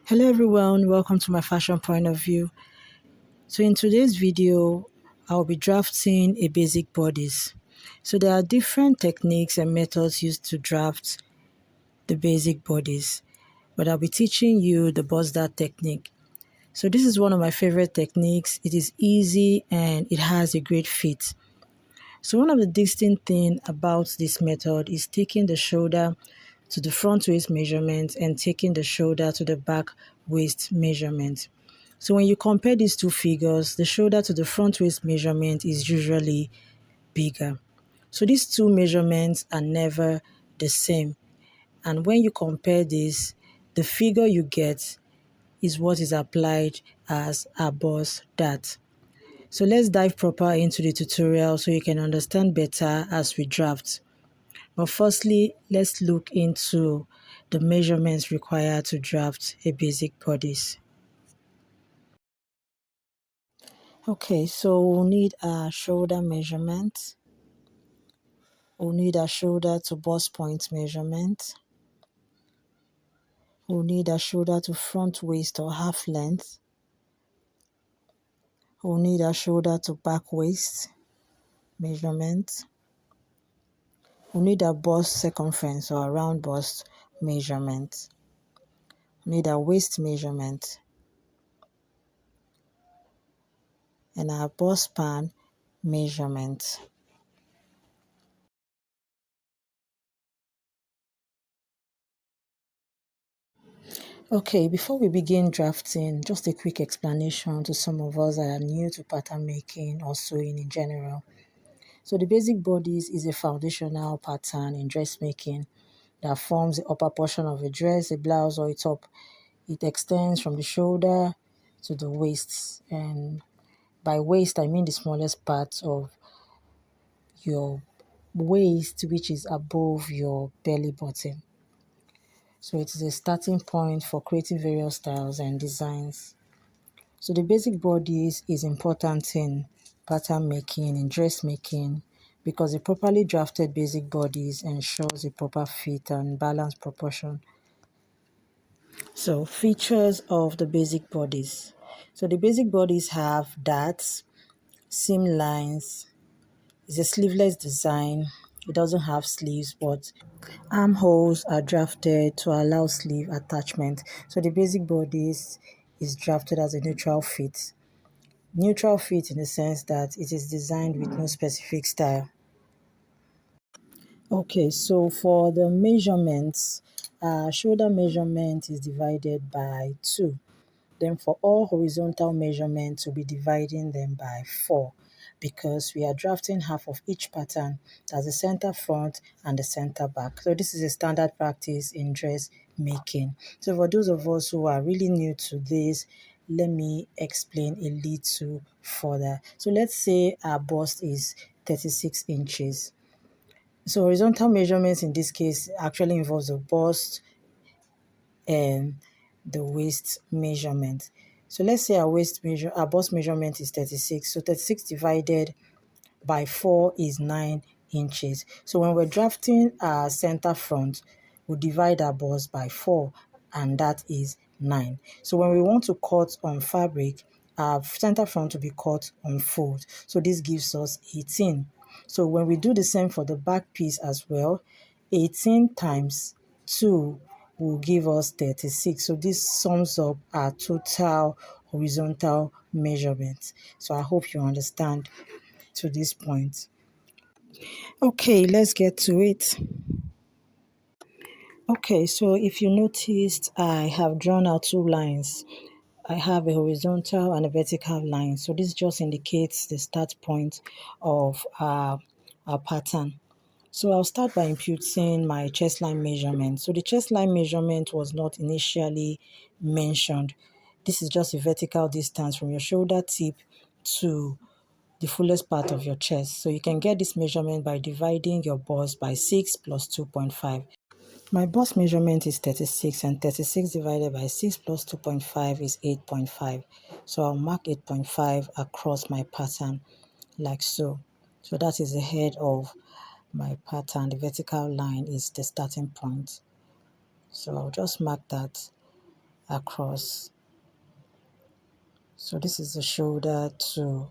Hello everyone, welcome to my fashion point of view. So in today's video, I'll be drafting a basic bodice. So there are different techniques and methods used to draft the basic bodice, but I'll be teaching you the bust dart technique. So this is one of my favorite techniques. It is easy and it has a great fit. So one of the distinct things about this method is taking the shoulder to the front waist measurement and taking the shoulder to the back waist measurement. So when you compare these two figures, the shoulder to the front waist measurement is usually bigger. So these two measurements are never the same. And when you compare this, the figure you get is what is applied as a bust dart. So let's dive proper into the tutorial so you can understand better as we draft. But firstly, let's look into the measurements required to draft a basic bodice. Okay, so we'll need a shoulder measurement. We'll need a shoulder to bust point measurement. We'll need a shoulder to front waist or half length. We'll need a shoulder to back waist measurement. We'll need a bust circumference or a round bust measurement. We'll need a waist measurement and our bust span measurement. Okay, before we begin drafting, just a quick explanation to some of us that are new to pattern making or sewing in general. So the basic bodice is a foundational pattern in dressmaking that forms the upper portion of a dress, a blouse, or a top. It extends from the shoulder to the waist, and by waist I mean the smallest part of your waist, which is above your belly button. So it is a starting point for creating various styles and designs. So the basic bodice is important in pattern making, in dressmaking, because a properly drafted basic bodice ensures a proper fit and balanced proportion. So features of the basic bodice. So the basic bodice have darts, seam lines. It's a sleeveless design. It doesn't have sleeves, but armholes are drafted to allow sleeve attachment. So the basic bodice is drafted as a neutral fit. Neutral fit in the sense that it is designed with no specific style. Okay, so for the measurements, shoulder measurement is divided by 2. Then for all horizontal measurements, we'll be dividing them by 4 because we are drafting half of each pattern. That's the center front and the center back. So this is a standard practice in dress making. So for those of us who are really new to this, let me explain a little further. So let's say our bust is 36 inches. So horizontal measurements in this case actually involves the bust and the waist measurement. So let's say our bust measurement is 36. So 36 divided by 4 is 9 inches. So when we're drafting our center front, we divide our bust by 4 and that is 9. So when we want to cut on fabric, our center front will be cut on fold. So this gives us 18. So when we do the same for the back piece as well, 18 times 2 will give us 36. So this sums up our total horizontal measurement. So I hope you understand to this point. Okay, let's get to it. Okay, so if you noticed, I have drawn out 2 lines. I have a horizontal and a vertical line. So this just indicates the start point of our pattern. So I'll start by imputing my chest line measurement. So the chest line measurement was not initially mentioned. This is just a vertical distance from your shoulder tip to the fullest part of your chest. So you can get this measurement by dividing your bust by 6 plus 2.5. My bust measurement is 36 and 36 divided by 6 plus 2.5 is 8.5. So I'll mark 8.5 across my pattern like so. So that is the head of my pattern. The vertical line is the starting point. So I'll just mark that across. So this is the shoulder to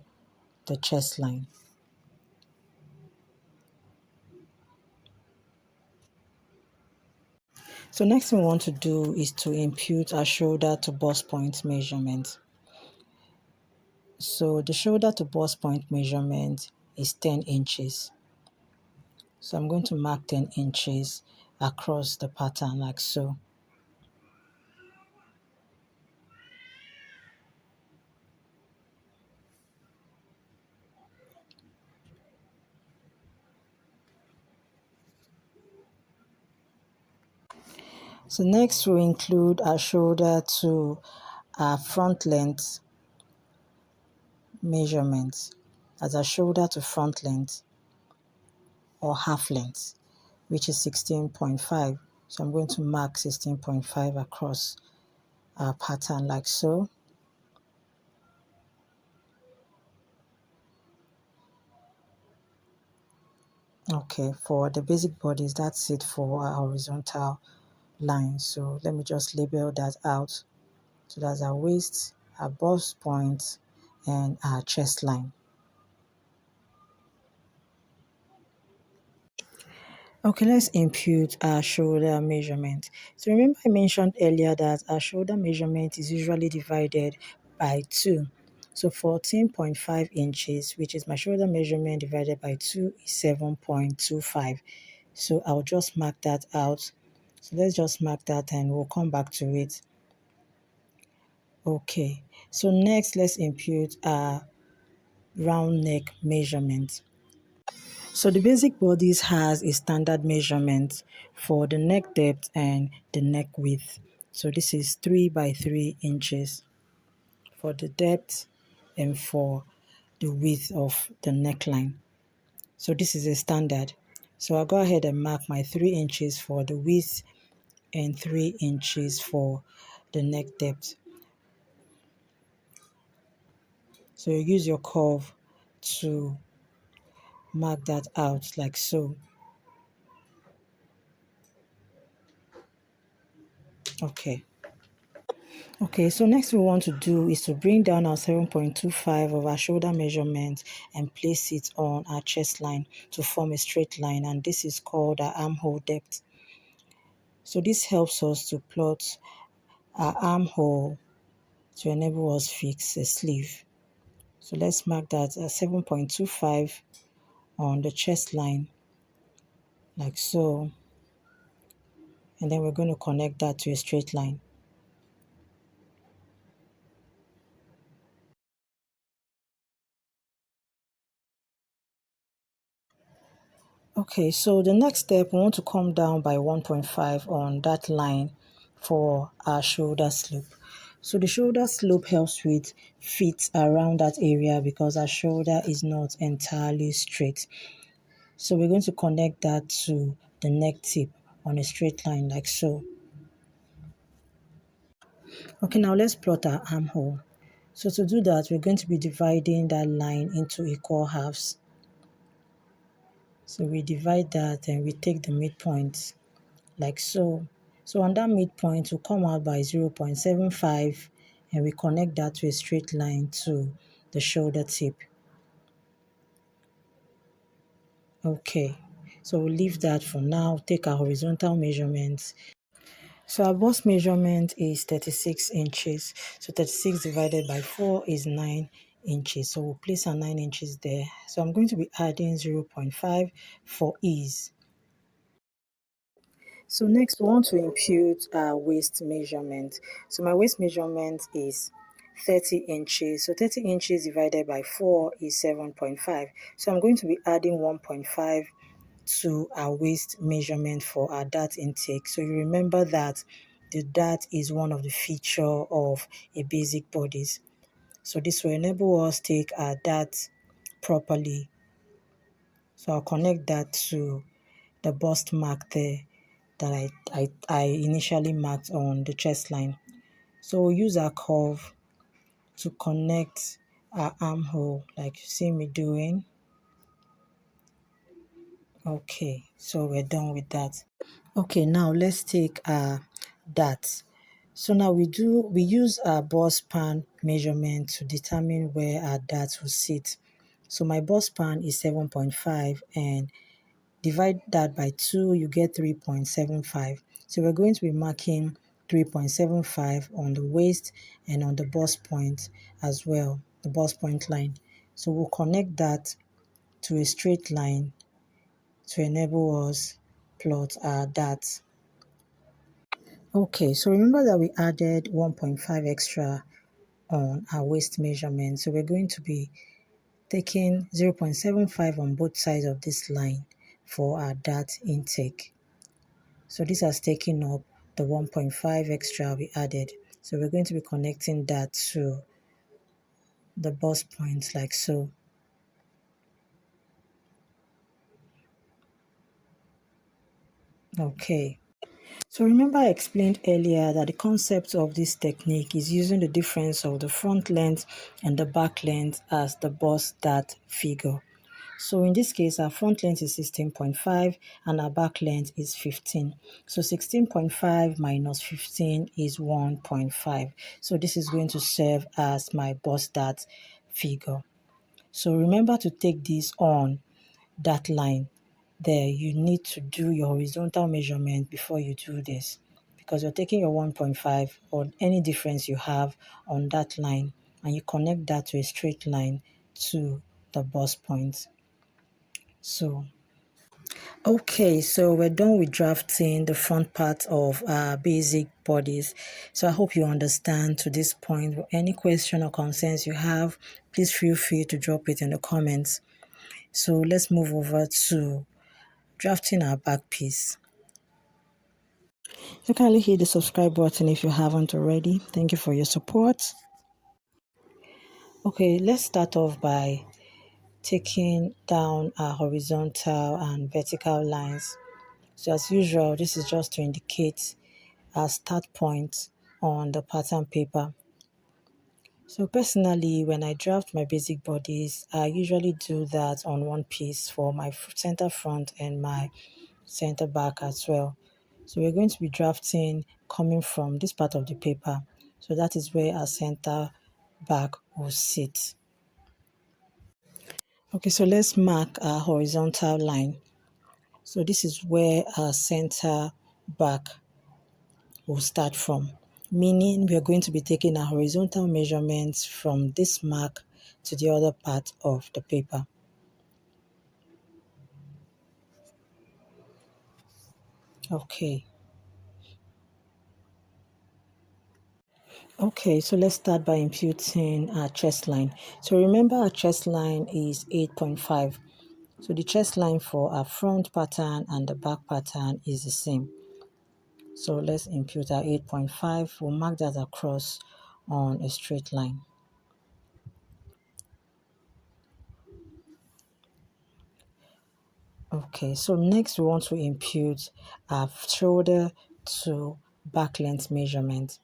the chest line. So next thing we want to do is to impute our shoulder to bust point measurement. So the shoulder to bust point measurement is 10 inches. So I'm going to mark 10 inches across the pattern like so. So next we include our shoulder to our front length measurement as our shoulder to front length or half length, which is 16.5. So I'm going to mark 16.5 across our pattern like so. Okay, for the basic bodies, that's it for our horizontal line. So let me just label that out. So that's our waist, our bust point, and our chest line. Okay, let's impute our shoulder measurement. So remember I mentioned earlier that our shoulder measurement is usually divided by 2. So 14.5 inches, which is my shoulder measurement divided by 2 is 7.25. So I'll just mark that out. So let's just mark that and we'll come back to it. Okay, so next let's impute our round neck measurement. So the basic bodice has a standard measurement for the neck depth and the neck width. So this is 3 by 3 inches for the depth and for the width of the neckline. So this is a standard. So I'll go ahead and mark my 3 inches for the width and 3 inches for the neck depth. So you use your curve to mark that out like so. Okay. Okay, so next we want to do is to bring down our 7.25 of our shoulder measurement and place it on our chest line to form a straight line, and this is called our armhole depth. So this helps us to plot our armhole to enable us fix a sleeve. So let's mark that as 7.25 on the chest line like so, and then we're going to connect that to a straight line. Okay, so the next step, we want to come down by 1.5 on that line for our shoulder slope. So the shoulder slope helps with fit around that area because our shoulder is not entirely straight. So we're going to connect that to the neck tip on a straight line like so. Okay, now let's plot our armhole. So to do that, we're going to be dividing that line into equal halves. So we divide that and we take the midpoint like so. So on that midpoint, will come out by 0.75 and we connect that to a straight line to the shoulder tip. Okay, so we'll leave that for now. Take our horizontal measurements. So our bust measurement is 36 inches. So 36 divided by 4 is 9 inches. So we'll place our 9 inches there. So I'm going to be adding 0.5 for ease. So next we want to impute our waist measurement. So my waist measurement is 30 inches. So 30 inches divided by 4 is 7.5. So I'm going to be adding 1.5 to our waist measurement for our dart intake. So you remember that the dart is one of the feature of a basic bodice. So this will enable us take our dart properly. So I'll connect that to the bust mark there that I initially marked on the chest line. So we'll use our curve to connect our armhole like you see me doing. Okay, so we're done with that. Okay, now let's take our dart. So now we use our bust span measurement to determine where our dart will sit. So my bust span is 7.5 and divide that by 2, you get 3.75. So we're going to be marking 3.75 on the waist and on the bust point as well, the bust point line. So we'll connect that to a straight line to enable us plot our dart. Okay, so remember that we added 1.5 extra on our waist measurement. So we're going to be taking 0.75 on both sides of this line for our dart intake. So this has taken up the 1.5 extra we added. So we're going to be connecting that to the bust point like so. Okay. So remember I explained earlier that the concept of this technique is using the difference of the front length and the back length as the bust dart figure. So in this case, our front length is 16.5 and our back length is 15. So 16.5 minus 15 is 1.5. So this is going to serve as my bust dart figure. So remember to take this on that line there. You need to do your horizontal measurement before you do this, because you're taking your 1.5 or any difference you have on that line and you connect that to a straight line to the bust point. So okay, so we're done with drafting the front part of our basic bodies. So I hope you understand to this point. Any question or concerns you have, please feel free to drop it in the comments. So let's move over to drafting our back piece. So kindly hit the subscribe button if you haven't already. Thank you for your support. Okay, let's start off by taking down our horizontal and vertical lines. So as usual, this is just to indicate our start point on the pattern paper. So personally, when I draft my basic bodies, I usually do that on one piece for my center front and my center back as well. So we're going to be drafting coming from this part of the paper. So that is where our center back will sit. Okay, so let's mark our horizontal line. So this is where our center back will start from, meaning we are going to be taking our horizontal measurements from this mark to the other part of the paper. Okay. Okay, so let's start by imputing our chest line. So remember our chest line is 8.5. So the chest line for our front pattern and the back pattern is the same. So let's impute our 8.5. We'll mark that across on a straight line. Okay, so next we want to impute our shoulder to back length measurement.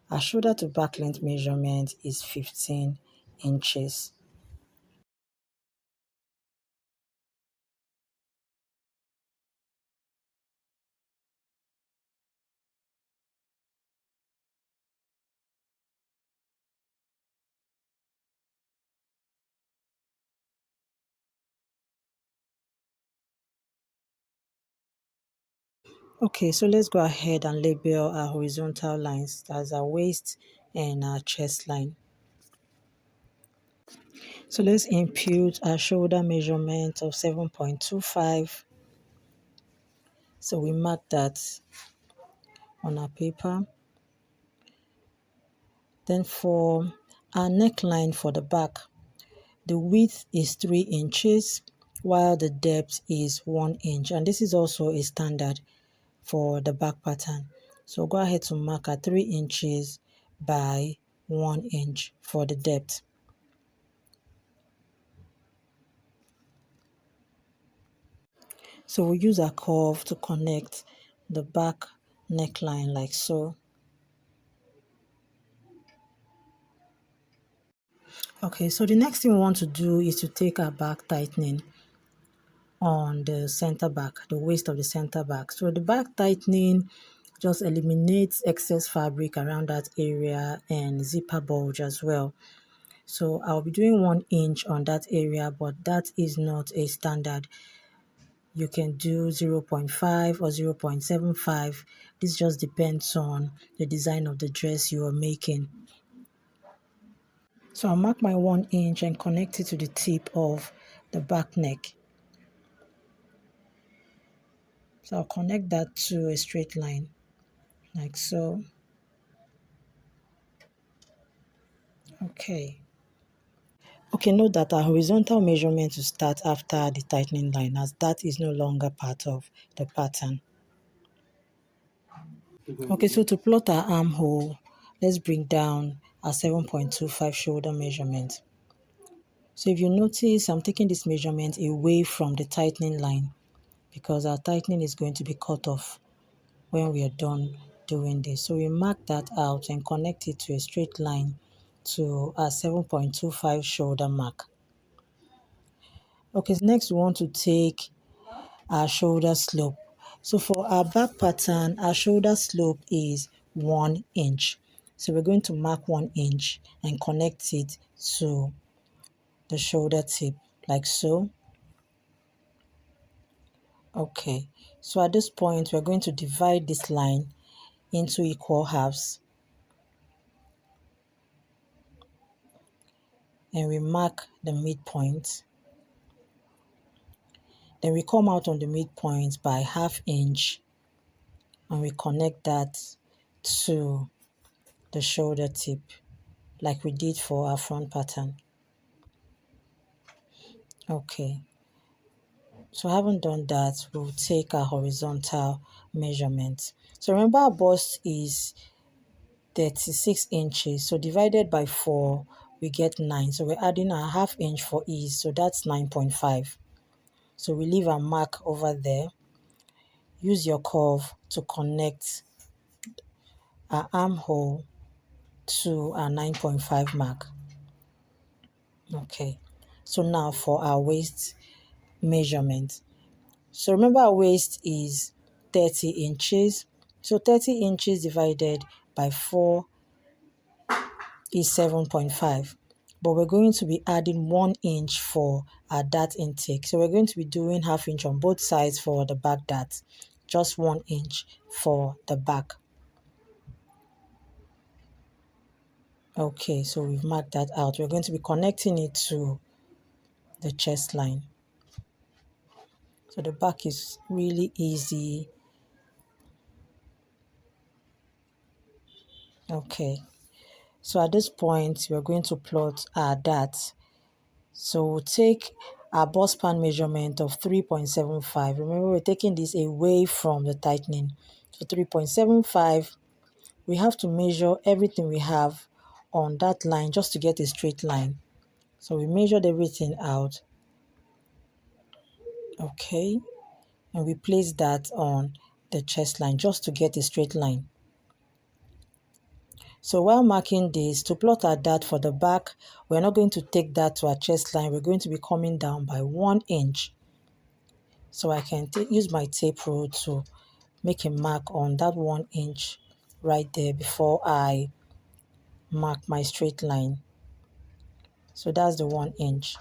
Our shoulder to back length measurement is 15 inches. Okay, so let's go ahead and label our horizontal lines as our waist and our chest line. So let's impute our shoulder measurement of 7.25. So we mark that on our paper. Then for our neckline for the back, the width is 3 inches while the depth is 1 inch. And this is also a standard for the back pattern. So go ahead to mark at 3 inches by 1 inch for the depth. So we'll use a curve to connect the back neckline like so. Okay, so the next thing we want to do is to take our back tightening on the center back, the waist of the center back. So the back tightening Just eliminate excess fabric around that area and zipper bulge as well. So I'll be doing 1 inch on that area, but that is not a standard. You can do 0.5 or 0.75. This just depends on the design of the dress you are making. So I'll mark my 1 inch and connect it to the tip of the back neck. So I'll connect that to a straight line, like so. Okay. Okay, note that our horizontal measurement will start after the tightening line, as that is no longer part of the pattern. Okay, so to plot our armhole, let's bring down our 7.25 shoulder measurement. So if you notice, I'm taking this measurement away from the tightening line because our tightening is going to be cut off when we are done doing this. So we mark that out and connect it to a straight line to our 7.25 shoulder mark. Okay, so next we want to take our shoulder slope. So for our back pattern, our shoulder slope is 1 inch. So we're going to mark 1 inch and connect it to the shoulder tip, like so. Okay, so at this point, we're going to divide this line into equal halves. And we mark the midpoint. Then we come out on the midpoint by 1/2 inch and we connect that to the shoulder tip like we did for our front pattern. Okay, so having done that, we'll take our horizontal measurement. So remember our bust is 36 inches, so divided by 4, we get 9. So we're adding a 1/2 inch for ease, so that's 9.5. So we leave a mark over there. Use your curve to connect our armhole to our 9.5 mark. Okay, so now for our waist measurement. So remember our waist is 30 inches. So 30 inches divided by 4 is 7.5. But we're going to be adding 1 inch for our dart intake. So we're going to be doing 1/2 inch on both sides for the back dart. Just 1 inch for the back. Okay, so we've marked that out. We're going to be connecting it to the chest line. So the back is really easy. Okay, so at this point, we're going to plot our dart. So we'll take our bust span measurement of 3.75. Remember, we're taking this away from the tightening. So 3.75, we have to measure everything we have on that line just to get a straight line. So we measured everything out. Okay, and we place that on the chest line just to get a straight line. So while marking this, to plot our dart for the back, we're not going to take that to our chest line. We're going to be coming down by 1 inch. So I can use my tape rule to make a mark on that 1 inch right there before I mark my straight line. So that's the 1 inch.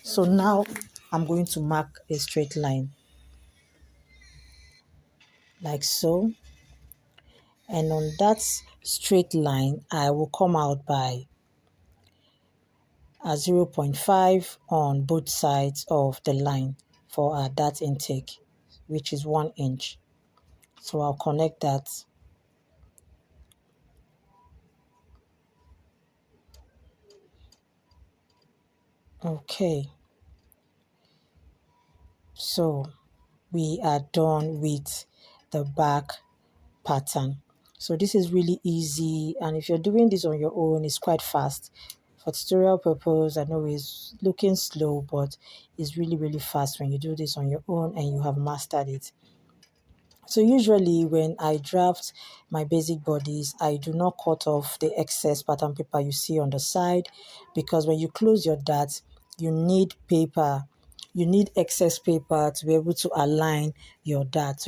So now I'm going to mark a straight line like so. And on that straight line, I will come out by a 0.5 on both sides of the line for our dart intake, which is 1 inch. So I'll connect that. Okay, so we are done with the back pattern. So this is really easy, and if you're doing this on your own, it's quite fast. For tutorial purpose, I know it's looking slow, but it's really fast when you do this on your own and you have mastered it. So usually when I draft my basic bodies, I do not cut off the excess pattern paper you see on the side, because when you close your dart, you need paper. You need excess paper to be able to align your dart.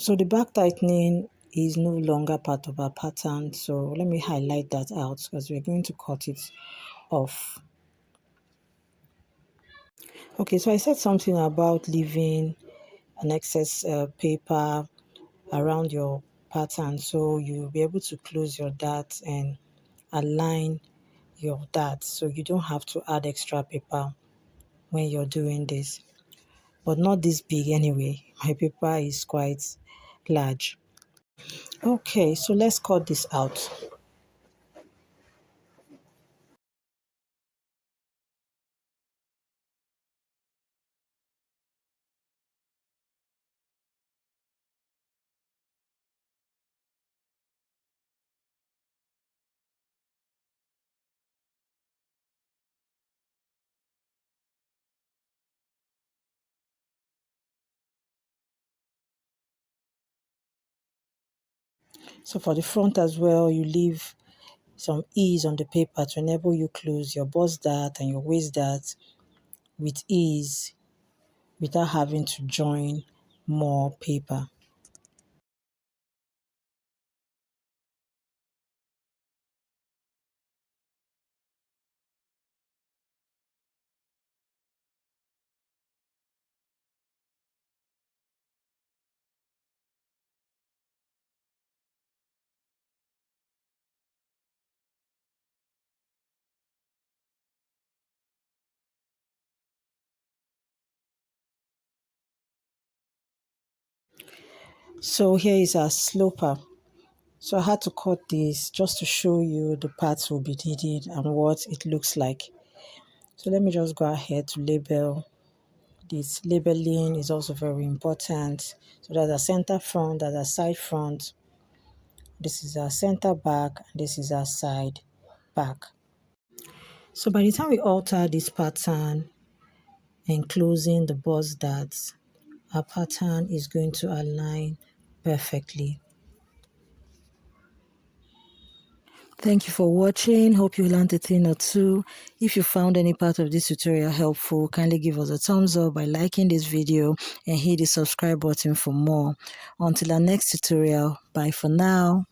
So the back tightening is no longer part of our pattern. So let me highlight that out because we're going to cut it off. Okay, so I said something about leaving an excess paper around your pattern so you'll be able to close your darts and align your darts so you don't have to add extra paper when you're doing this. But not this big anyway. My paper is quite large. Okay, so let's cut this out. So for the front as well, you leave some ease on the paper to enable you close your bust dart and your waist dart with ease without having to join more paper. So here is our sloper. So I had to cut this just to show you the parts will be needed and what it looks like. So let me just go ahead to label. This labeling is also very important. So there's a center front, there's a side front. This is our center back, and this is our side back. So by the time we alter this pattern, enclosing the bust darts, our pattern is going to align perfectly. Thank you for watching. Hope you learned a thing or two. If you found any part of this tutorial helpful, kindly give us a thumbs up by liking this video and hit the subscribe button for more. Until our next tutorial, bye for now.